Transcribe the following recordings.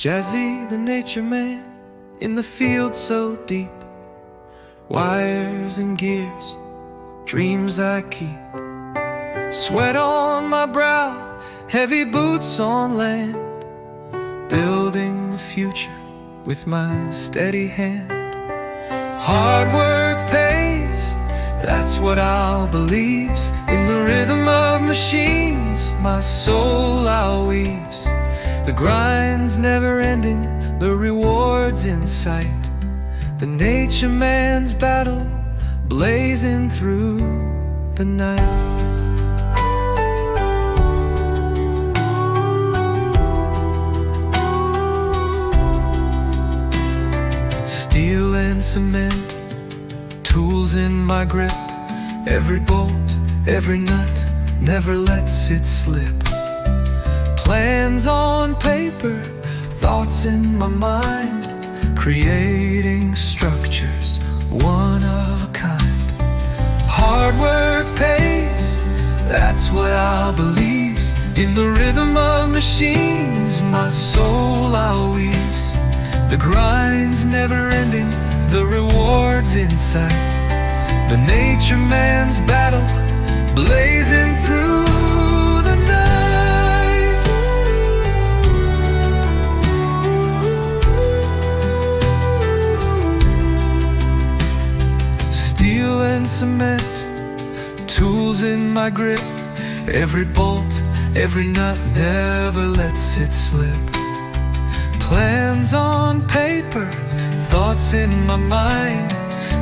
Jazzy, the nature man, in the field so deep. Wires and gears, dreams I keep. Sweat on my brow, heavy boots on land. Building the future with my steady hand. Hard work pays, that's what I'll believe. In the rhythm of machines, my soul I'll weaves. The grind's never ending, the reward's in sight. The nature man's battle blazing through the night. Steel and cement, tools in my grip. Every bolt, every nut, never lets it slip. Plans on paper, thoughts in my mind, creating structures, one of a kind. Hard work pays, that's what I'll believe. In the rhythm of machines, my soul I'll weaves. The grind's never ending, the reward's in sight. The nature man's battle blazing through the night. Steel and cement, tools in my grip. Every bolt, every nut, never lets it slip. Plans on paper, thoughts in my mind,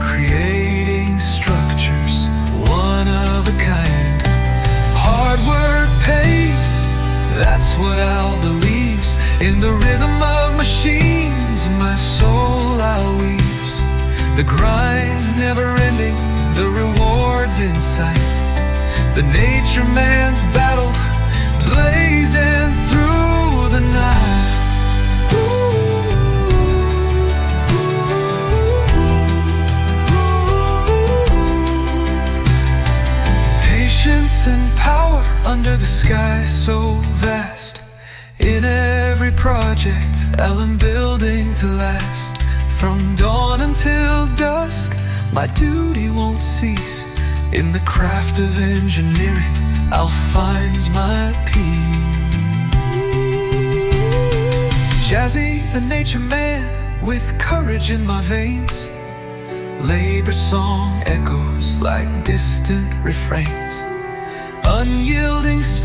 creating structures, one of a kind. Hard work pays, that's what I'll believe. In the rhythm of machines, my soul I'll weaves. The grind's never ending, the reward's in sight. The nature man's battle blazing through the night. And power under the sky so vast. In every project, I'm building to last. From dawn until dusk, my duty won't cease. In the craft of engineering, I'll find my peace. Jazzy, the nature man, with courage in my veins. Labor song echoes like distant refrains. Unyielding spirit.